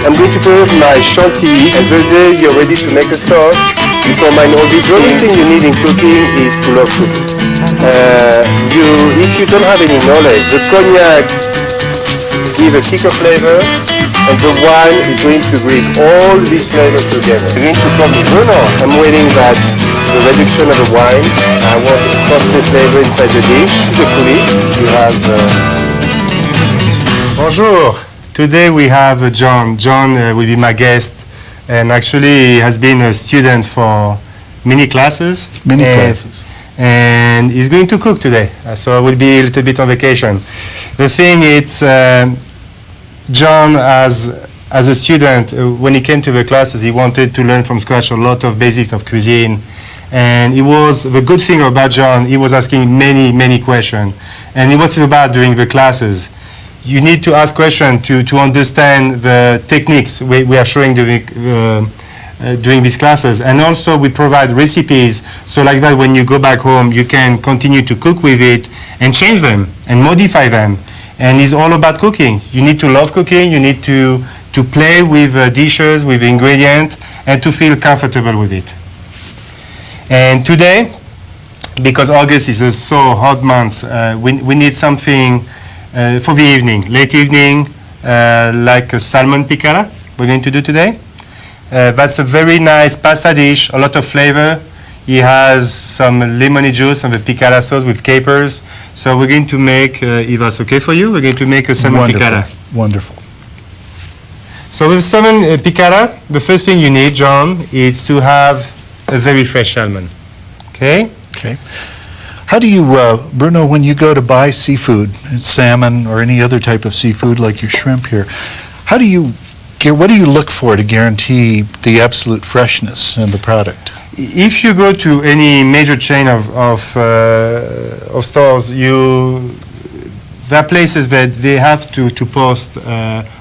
I'm going to put my chantilly, and the day you're ready to make a sauce, you combine all this. The only thing you need in cooking is to love cooking. If you don't have any knowledge, the cognac gives a kick of flavor, and the wine is going to bring all these flavors together. You're going to pour the Bruno. I'm waiting that the reduction of the wine. I want to cross the flavor inside the dish. Hopefully, you have. Bonjour. Today we have John. John will be my guest, and actually he has been a student for many classes. And he's going to cook today, so I will be a little bit on vacation. The thing is, John, as a student, when he came to the classes, he wanted to learn from scratch a lot of basics of cuisine. And the good thing about John, he was asking many questions. And what it's about during the classes, you need to ask questions to understand the techniques we are showing during these classes. And also we provide recipes, so like that when you go back home, you can continue to cook with it and change them and modify them. And it's all about cooking. You need to love cooking, you need to play with dishes, with ingredients, and to feel comfortable with it. And today, because August is a so hot month, we need something for the evening, late evening, like a salmon piccata we're going to do today. That's a very nice pasta dish, a lot of flavor. It has some lemony juice and the piccata sauce with capers. So we're going to make, if that's okay for you, we're going to make a salmon piccata. Wonderful. So with salmon piccata, the first thing you need, John, is to have a very fresh salmon. Okay? Okay. How do you, Bruno, when you go to buy seafood, salmon or any other type of seafood like your shrimp here, what do you look for to guarantee the absolute freshness in the product? If you go to any major chain of stores, there are places that they have to post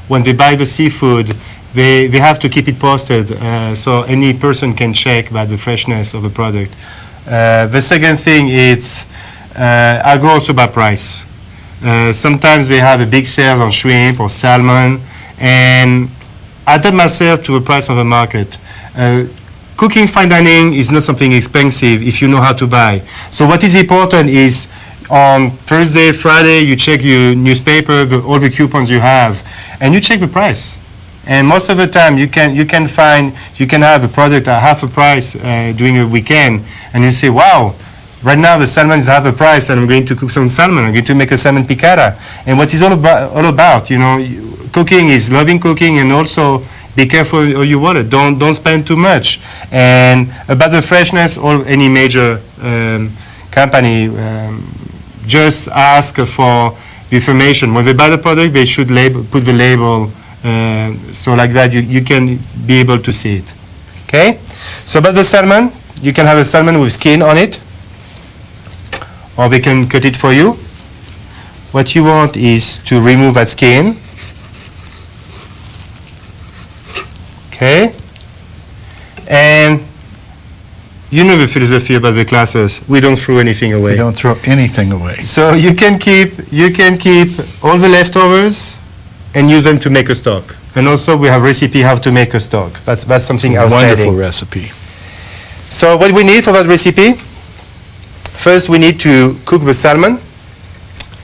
when they buy the seafood. They have to keep it posted so any person can check about the freshness of the product. The second thing is I go also by price. Sometimes they have a big sale on shrimp or salmon, and I adapt myself to the price of the market. Cooking fine dining is not something expensive if you know how to buy. So what is important is on Thursday, Friday, you check your newspaper, all the coupons you have, and you check the price. And most of the time you can have a product at half a price during a weekend, and you say, wow, right now the salmon is half a price, and I'm going to cook some salmon. I'm going to make a salmon piccata. And what is all about, cooking is loving cooking, and also be careful of your water. Don't spend too much. And about the freshness, any major company just ask for the information. When they buy the product, they should put the label. So like that you can be able to see it. Okay? So about the salmon, you can have a salmon with skin on it, or they can cut it for you. What you want is to remove that skin. Okay? And you know the philosophy about the classes. We don't throw anything away. We don't throw anything away. So you can keep all the leftovers and use them to make a stock. And also we have recipe how to make a stock. That's something outstanding. Wonderful recipe. So what we need for that recipe, first we need to cook the salmon.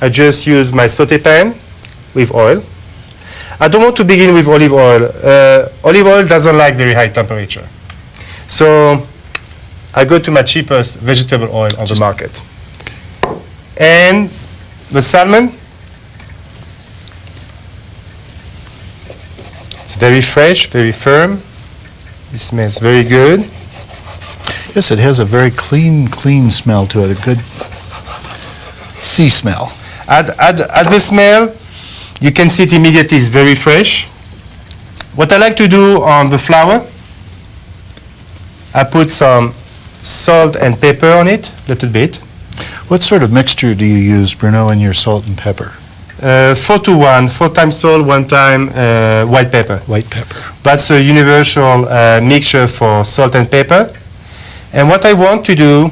I just use my saute pan with oil. I don't want to begin with olive oil. Olive oil doesn't like very high temperature. So I go to my cheapest vegetable oil on the market. And the salmon, it's very fresh, very firm. It smells very good. Yes, it has a very clean smell to it, a good sea smell. Add the smell, you can see it immediately, it's very fresh. What I like to do on the flour, I put some salt and pepper on it, a little bit. What sort of mixture do you use, Bruno, in your salt and pepper? 4-to-1, 4 times salt, 1 time white pepper. White pepper. That's a universal mixture for salt and pepper. And what I want to do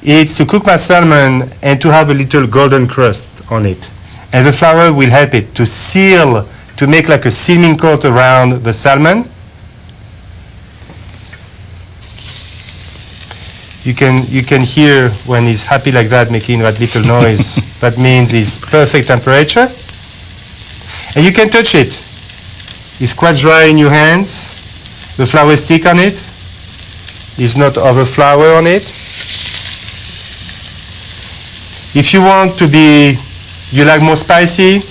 is to cook my salmon and to have a little golden crust on it. And the flour will help it to seal to make like a seaming coat around the salmon. You can hear when he's happy like that, making that little noise. That means it's perfect temperature. And you can touch it. It's quite dry in your hands. The flour is thick on it. It's not over flour on it. If you want to be, you like more spicy,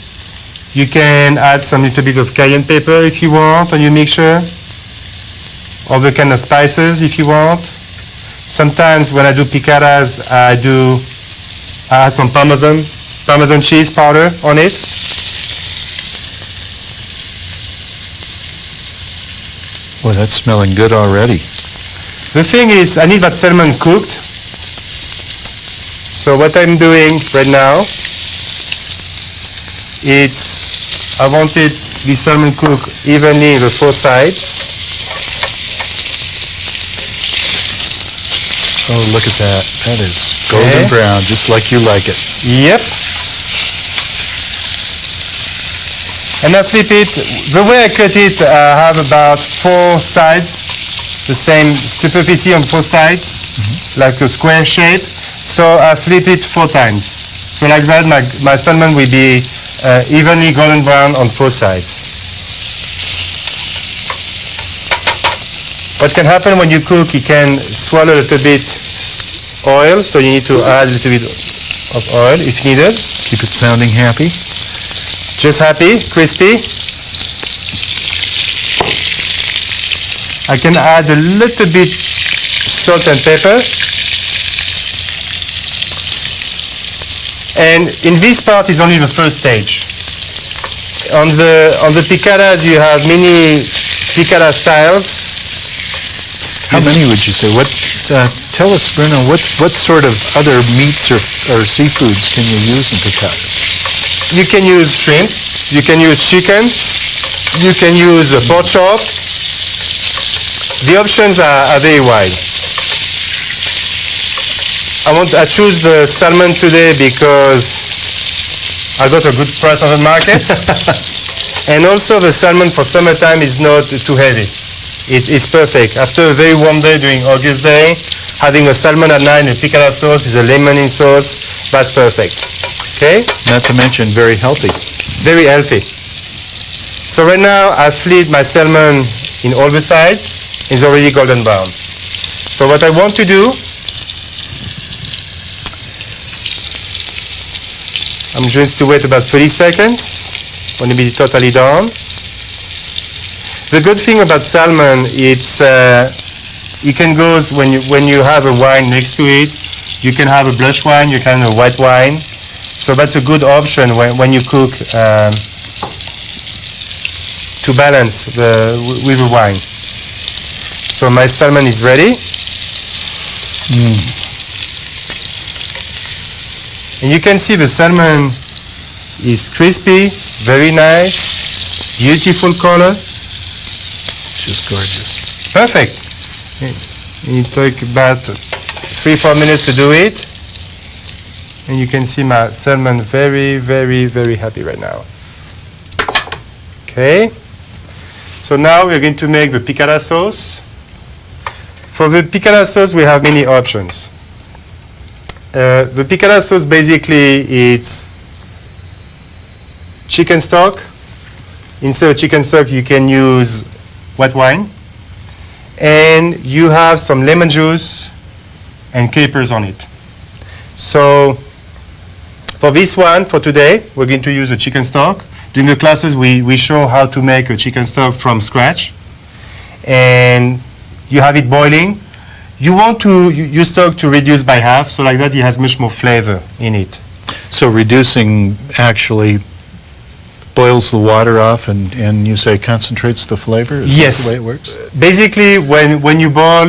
you can add some little bit of cayenne pepper if you want on your mixture. Other kind of spices if you want. Sometimes when I do piccatas, I add some Parmesan cheese powder on it. Boy, that's smelling good already. The thing is, I need that salmon cooked. So what I'm doing right now, I wanted the salmon cooked evenly the 4 sides. Oh, look at that. That is golden brown, just like you like it. Yep. And I flip it. The way I cut it, I have about 4 sides, the same superficie on 4 sides, like a square shape. So I flip it 4 times. So like that, my salmon will be evenly golden brown on 4 sides. What can happen when you cook, you can swallow a little bit oil, so you need to add a little bit of oil if needed. Keep it sounding happy. Just happy, crispy. I can add a little bit salt and pepper. And in this part is only the first stage. On the piccatas you have many piccata styles. How many would you say? Tell us, Bruno, what sort of other meats or seafoods can you use in piccata? You can use shrimp, you can use chicken, you can use pork chop. The options are very wide. I choose the salmon today because I got a good price on the market. And also the salmon for summertime is not too heavy. It's perfect. After a very warm day during August day, having a salmon at night and a piccata sauce is a lemoning sauce. That's perfect. Okay? Not to mention very healthy. Very healthy. So right now I flip my salmon in all the sides. It's already golden brown. So what I want to do, I'm just to wait about 30 seconds when it be totally done. The good thing about salmon, it's it can go when you have a wine next to it. You can have a blush wine, you can have a white wine. So that's a good option when you cook to balance with the wine. So my salmon is ready. And you can see the salmon is crispy, very nice, beautiful color. Just gorgeous. Perfect. It took about 3-4 minutes to do it. And you can see my salmon very, very, very happy right now. Okay. So now we're going to make the piccata sauce. For the piccata sauce, we have many options. The piccata sauce basically it's chicken stock. Instead of chicken stock, you can use white wine. And you have some lemon juice and capers on it. So for this one, for today, we're going to use a chicken stock. During the classes, we show how to make a chicken stock from scratch. And you have it boiling. You want to use stock to reduce by half, so like that it has much more flavor in it. So reducing actually boils the water off and you say concentrates the flavor? Is Yes. that the way it works? Basically, when you boil,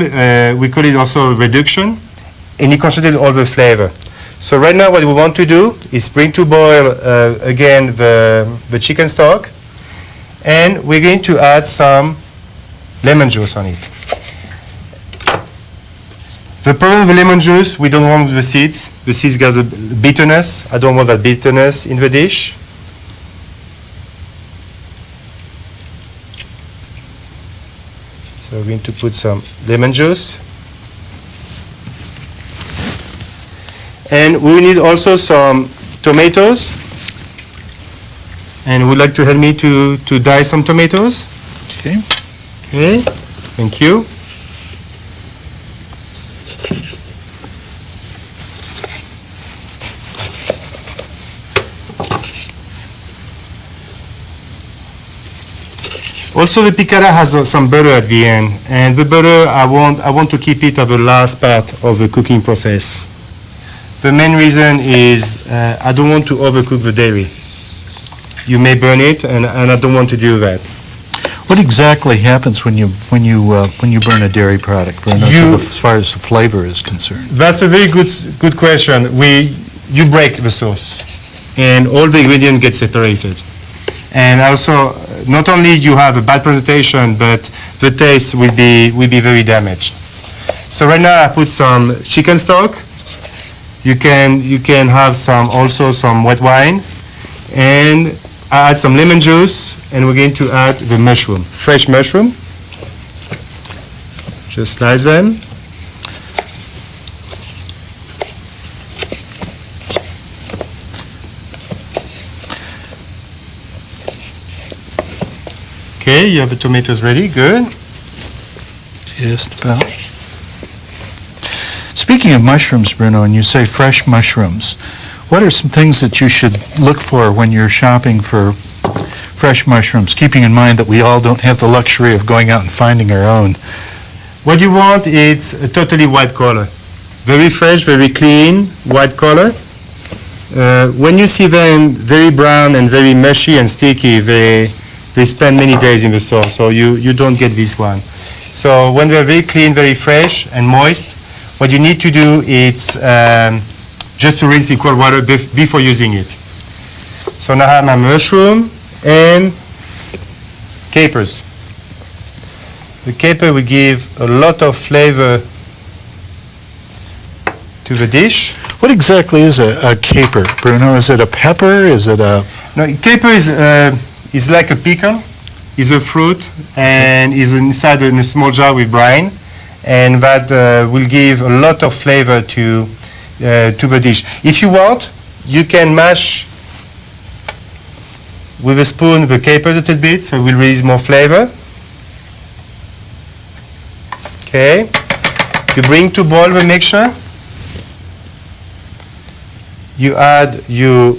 we call it also reduction, and it concentrates all the flavor. So right now what we want to do is bring to boil again the chicken stock, and we're going to add some lemon juice on it. The problem with lemon juice, we don't want the seeds. The seeds got the bitterness. I don't want that bitterness in the dish. So we're going to put some lemon juice. And we need also some tomatoes. And would like to help me to dice some tomatoes? Okay. Okay, thank you. Also, the piccata has some butter at the end, and the butter I want to keep it at the last part of the cooking process. The main reason is I don't want to overcook the dairy. You may burn it, and I don't want to do that. What exactly happens when you burn a dairy product, Bruno, as far as the flavor is concerned? That's a very good question. You break the sauce, and all the ingredients get separated. And also, not only you have a bad presentation, but the taste will be very damaged. So right now I put some chicken stock. You can have also some white wine, and I add some lemon juice, and we're going to add the mushroom, fresh mushroom. Just slice them. Okay, you have the tomatoes ready, good. Just about. Speaking of mushrooms, Bruno, and you say fresh mushrooms, what are some things that you should look for when you're shopping for fresh mushrooms, keeping in mind that we all don't have the luxury of going out and finding our own? What you want is a totally white color. Very fresh, very clean, white color. When you see them very brown and very mushy and sticky, they spend many days in the store, so you don't get this one. So when they're very clean, very fresh and moist, what you need to do is just to rinse in cold water before using it. So now I have my mushroom and capers. The caper will give a lot of flavor to the dish. What exactly is a caper, Bruno? Is it a pepper? Is it a... No, caper is like a pickle. It's a fruit and is inside in a small jar with brine, and that will give a lot of flavor to the dish. If you want, you can mash with a spoon the capers a little bit, so it will release more flavor. Okay, you bring to boil the mixture. You add your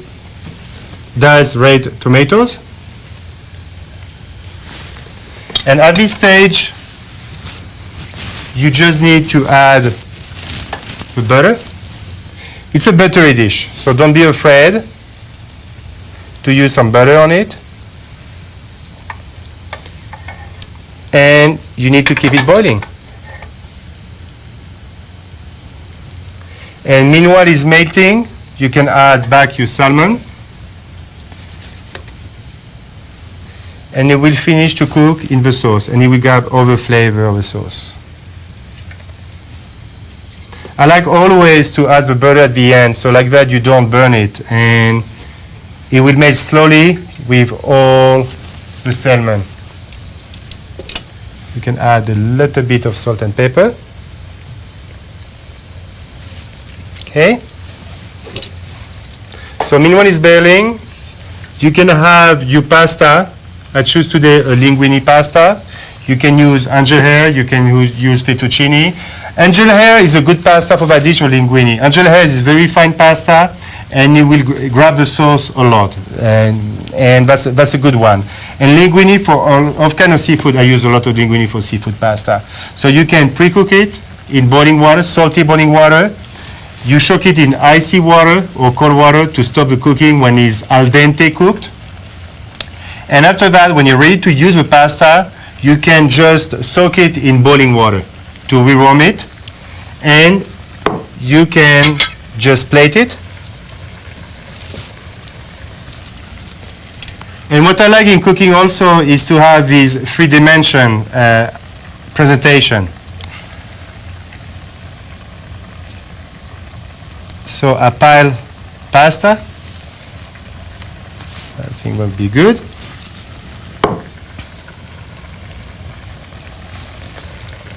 diced red tomatoes. And at this stage, you just need to add the butter. It's a buttery dish, so don't be afraid to use some butter on it. And you need to keep it boiling. And meanwhile it's melting, you can add back your salmon. And it will finish to cook in the sauce, and it will grab all the flavor of the sauce. I like always to add the butter at the end, so like that you don't burn it, and it will melt slowly with all the salmon. You can add a little bit of salt and pepper. Okay. So meanwhile it's boiling, you can have your pasta. I choose today a linguine pasta. You can use angel hair, you can use fettuccine. Angel hair is a good pasta for that dish or linguine. Angel hair is very fine pasta, and it will grab the sauce a lot, and that's a good one. And linguine for all kind of seafood, I use a lot of linguine for seafood pasta. So you can pre-cook it in boiling water, salty boiling water. You soak it in icy water or cold water to stop the cooking when it's al dente cooked. And after that, when you're ready to use the pasta, you can just soak it in boiling water to rewarm it, and you can just plate it. And what I like in cooking also is to have this three-dimension presentation. So I pile pasta. I think will be good.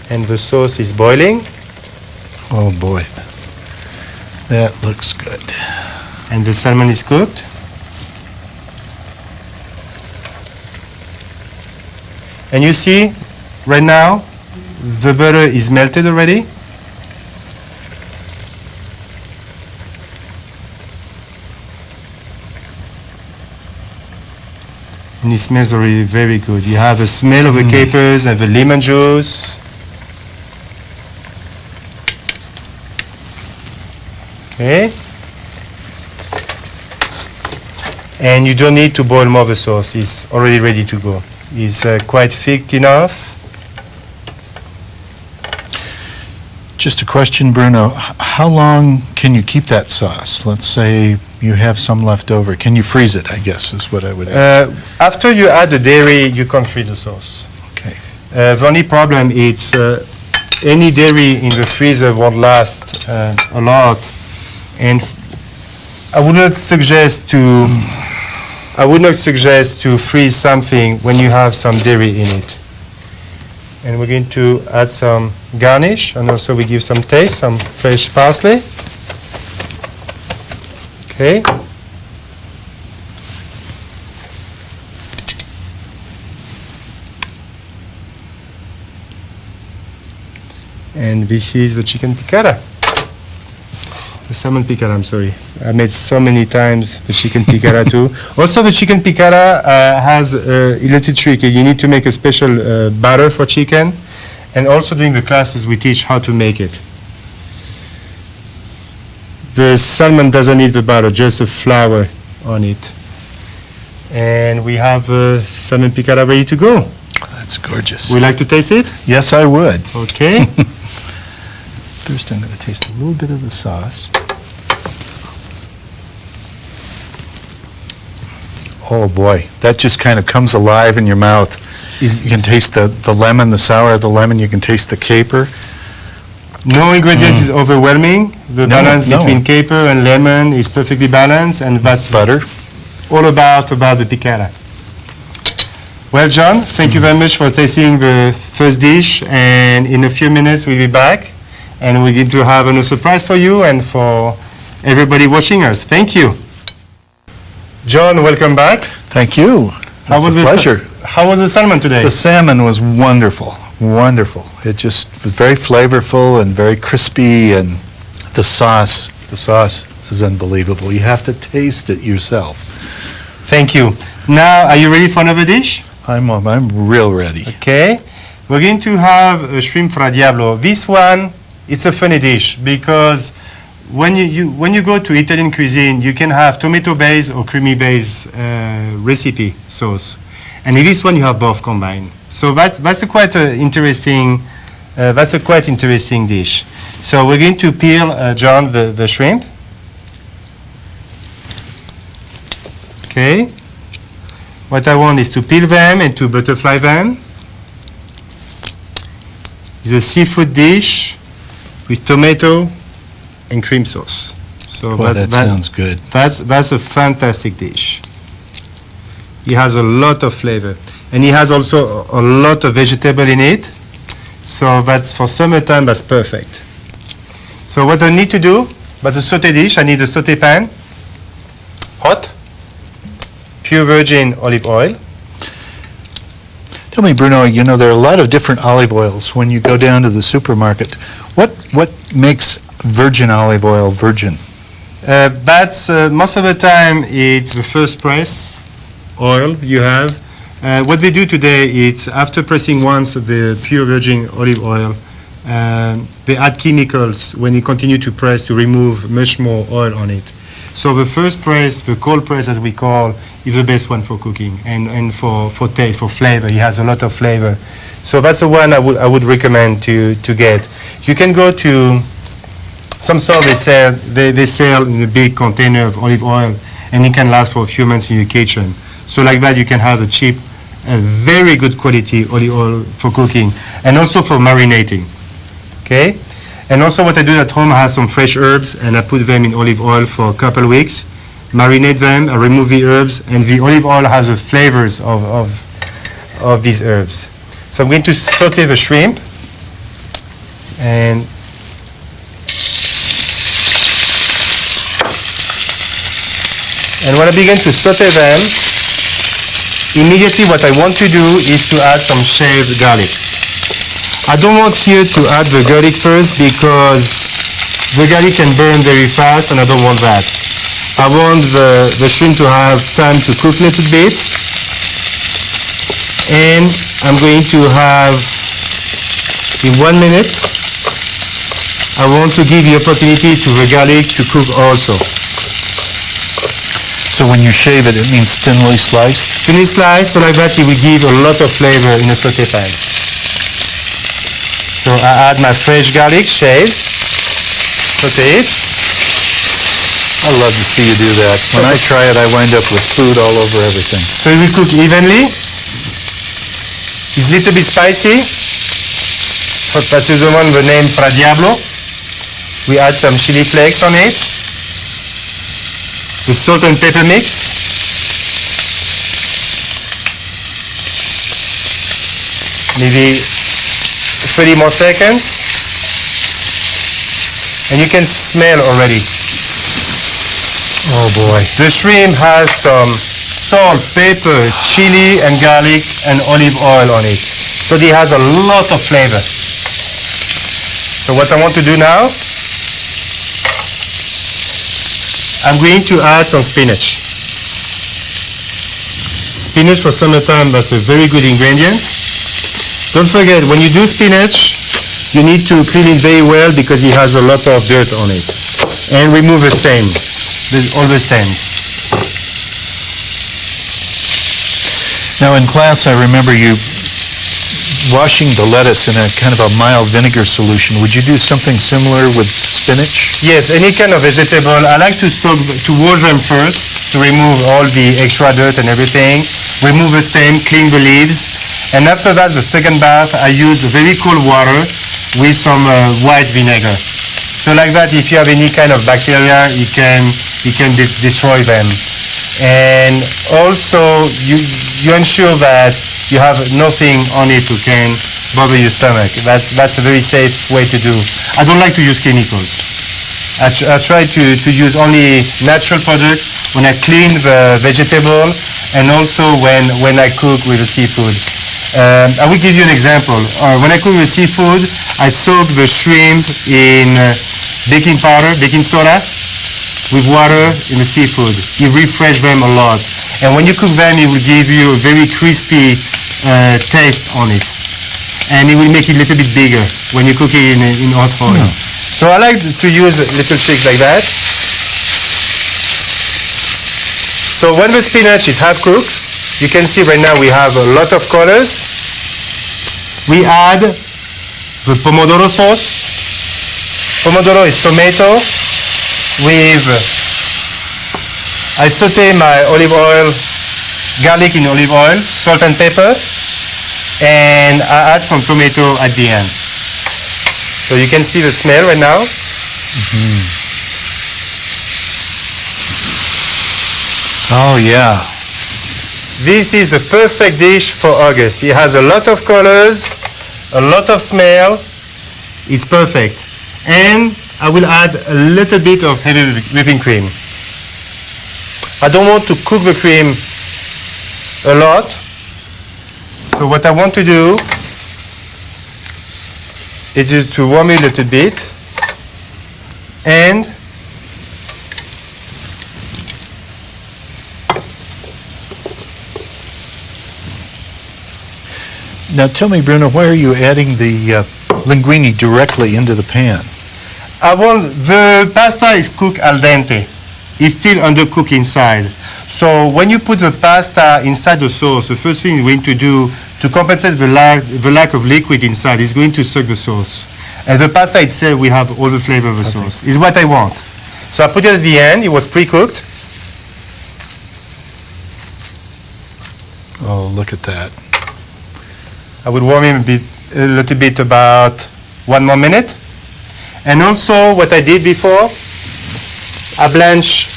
and the sauce is boiling, Oh, boy. That looks good. and the salmon is cooked. And you see, right now, the butter is melted already. And it smells already very good. You have a smell of the capers and the lemon juice. Okay. And you don't need to boil more of the sauce. It's already ready to go. It's quite thick enough. Just a question, Bruno. How long can you keep that sauce? Let's say you have some left over. Can you freeze it, I guess, is what I would ask. After you add the dairy, you can't freeze the sauce. Okay. The only problem is any dairy in the freezer won't last a lot, and I would not suggest to freeze something when you have some dairy in it. And we're going to add some garnish, and also we give some taste, some fresh parsley. Okay. And this is the chicken piccata. The salmon piccata, I'm sorry. I made so many times the chicken piccata too. Also, the chicken piccata has a little trick. You need to make a special batter for chicken. And also during the classes, we teach how to make it. The salmon doesn't need the batter, just a flour on it. And we have salmon piccata ready to go. That's gorgeous. Would you like to taste it? Yes, I would. Okay. First, I'm going to taste a little bit of the sauce. Oh, boy. That just kind of comes alive in your mouth. You can taste the lemon, the sour of the lemon. You can taste the caper. No ingredient is overwhelming. The No, balance no. between caper and lemon is perfectly balanced, and that's Butter. all about the piccata. Well, John, thank you very much for tasting the first dish, and in a few minutes we'll be back, and we're going to have a surprise for you and for everybody watching us. Thank you. John, welcome back. Thank you. How was It's a pleasure. How was the salmon today? The salmon was wonderful, wonderful. It just was very flavorful and very crispy, and the sauce is unbelievable. You have to taste it yourself. Thank you. Now, are you ready for another dish? I'm real ready. Okay. We're going to have a shrimp fra Diablo. This one, it's a funny dish because when you go to Italian cuisine, you can have tomato-based or creamy-based recipe sauce. And in this one, you have both combined. So that's a quite interesting dish. So we're going to peel, John, the shrimp. Okay. What I want is to peel them and to butterfly them. It's a seafood dish with tomato and cream sauce. So Boy, that sounds good. That's a fantastic dish. It has a lot of flavor, and it has also a lot of vegetable in it. So that's for summertime. That's perfect. So what I need to do, but a sauté dish, I need a sauté pan, hot, pure virgin olive oil. Tell me, Bruno, there are a lot of different olive oils when you go down to the supermarket. What makes virgin olive oil virgin? That's most of the time it's the first press oil you have. What they do today is after pressing once the pure virgin olive oil, they add chemicals when you continue to press to remove much more oil on it. So the first press, the cold press as we call, is the best one for cooking and for taste, for flavor. It has a lot of flavor. So that's the one I would recommend to get. You can go to some stores, they sell in a big container of olive oil, and it can last for a few months in your kitchen. So like that you can have a cheap, very good quality olive oil for cooking and also for marinating. Okay? And also what I do at home, I have some fresh herbs and I put them in olive oil for a couple of weeks, marinate them, I remove the herbs, and the olive oil has the flavors of these herbs. So I'm going to saute the shrimp. And when I begin to saute them, immediately what I want to do is to add some shaved garlic. I don't want here to add the garlic first because the garlic can burn very fast and I don't want that. I want the shrimp to have time to cook a little bit. And I'm going to have, in 1 minute, I want to give the opportunity to the garlic to cook also. So when you shave it, it means thinly sliced? Thinly sliced, so like that it will give a lot of flavor in a sauté pan. So I add my fresh garlic shaved, sautéed. I love to see you do that. When I try it, I wind up with food all over everything. So we cook evenly. It's a little bit spicy. That's the one, the name fra Diablo. We add some chili flakes on it. The salt and pepper mix. Maybe 30 more seconds. And you can smell already. Oh boy. The shrimp has some salt, pepper, chili and garlic and olive oil on it. So it has a lot of flavor. So what I want to do now, I'm going to add some spinach. Spinach for summertime, that's a very good ingredient. Don't forget, when you do spinach, you need to clean it very well because it has a lot of dirt on it. And remove the stain, all the stains. Now in class, I remember you washing the lettuce in a kind of a mild vinegar solution. Would you do something similar with spinach? Yes, any kind of vegetable. I like to wash them first to remove all the extra dirt and everything. Remove the stain, clean the leaves. And after that, the second bath, I use very cold water with some white vinegar. So like that, if you have any kind of bacteria, you can destroy them. And also, you ensure that you have nothing on it to can bother your stomach. That's a very safe way to do. I don't like to use chemicals. I try to use only natural products when I clean the vegetable and also when I cook with the seafood. I will give you an example. When I cook with seafood, I soak the shrimp in baking powder, baking soda, with water in the seafood. It refreshes them a lot. And when you cook them, it will give you a very crispy taste on it. And it will make it a little bit bigger when you cook it in hot oil. So I like to use little tricks like that. So when the spinach is half cooked, you can see right now we have a lot of colors. We add the pomodoro sauce. Pomodoro is tomato with, I saute my olive oil, garlic in olive oil, salt and pepper, and I add some tomato at the end. So you can see the smell right now. Oh yeah. This is a perfect dish for August. It has a lot of colors, a lot of smell. It's perfect. And I will add a little bit of heavy whipping cream. I don't want to cook the cream a lot. So what I want to do is just to warm it a little bit and Now tell me, Bruno, why are you adding the linguine directly into the pan? The pasta is cooked al dente. It's still undercooked inside. So when you put the pasta inside the sauce, the first thing you're going to do to compensate the lack of liquid inside is going to suck the sauce. And the pasta itself, we have all the flavor of the sauce. It's what I want. So I put it at the end. It was pre-cooked. Oh, look at that. I would warm him a little bit, about 1 more minute. And also what I did before, I blanch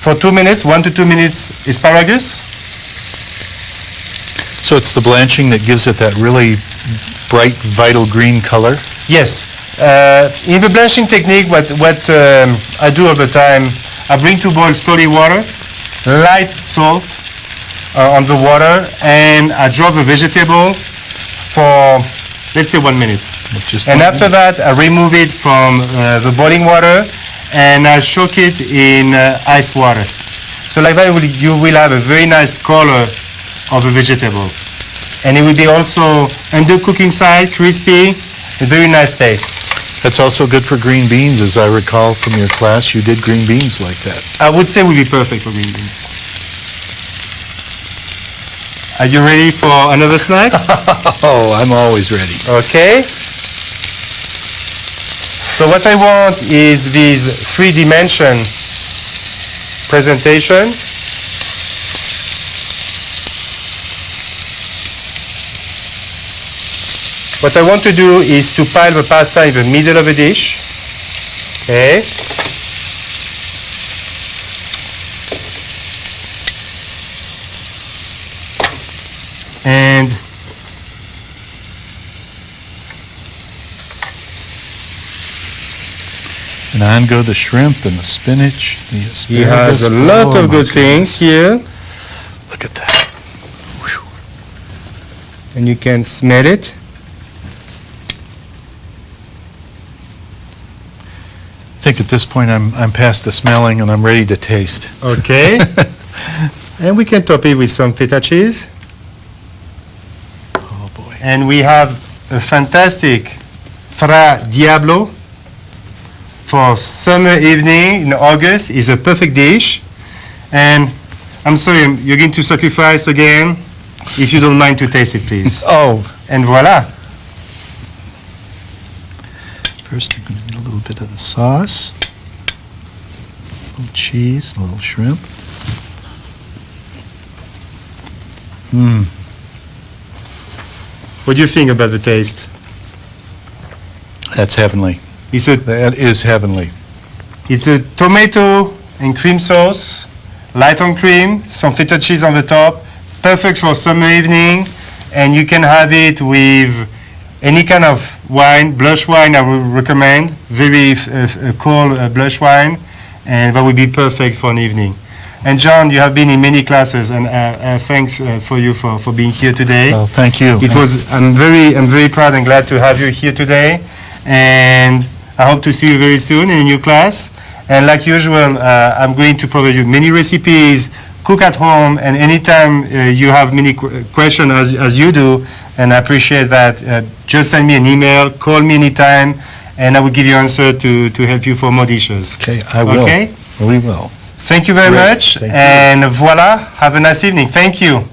for 2 minutes, 1 to 2 minutes asparagus. So it's the blanching that gives it that really bright, vital green color? Yes. In the blanching technique, what I do all the time, I bring to boil salty water, light salt on the water, and I drop the vegetable for, let's say, 1 minute. And after that, I remove it from the boiling water, and I soak it in ice water. So like that, you will have a very nice color of the vegetable. And it will be also, on the cooking side, crispy, a very nice taste. That's also good for green beans, as I recall from your class. You did green beans like that. I would say it would be perfect for green beans. Are you ready for another snack? Oh, I'm always ready. Okay. So what I want is this three-dimension presentation. What I want to do is to pile the pasta in the middle of the dish. Okay. And on go the shrimp and the spinach, the asparagus. he has a lot Oh, of my good things here, Look at that. Whew. and you can smell it. I think at this point I'm past the smelling and I'm ready to taste. Okay. And we can top it with some feta cheese. Oh boy. And we have a fantastic fra Diablo for summer evening in August. Is a perfect dish. And I'm sorry, you're going to sacrifice again. If you don't mind to taste it, please. Oh, And voila. first I'm going to get a little bit of the sauce, a little cheese, a little shrimp. Mmm. What do you think about the taste? That's heavenly. That is heavenly. It's a tomato and cream sauce, light on cream, some feta cheese on the top, perfect for summer evening, and you can have it with any kind of wine. Blush wine I would recommend, very cold blush wine, and that would be perfect for an evening. And John, you have been in many classes, and thanks for you for being here today. Well, thank you. I'm very proud and glad to have you here today, and I hope to see you very soon in a new class. And like usual, I'm going to provide you many recipes, cook at home, and anytime you have many questions as you do, and I appreciate that, just send me an email, call me anytime, and I will give you an answer to help you for more dishes. Okay, I will. Okay? We will. Thank you very Great. much, Thank you. and voila, have a nice evening. Thank you.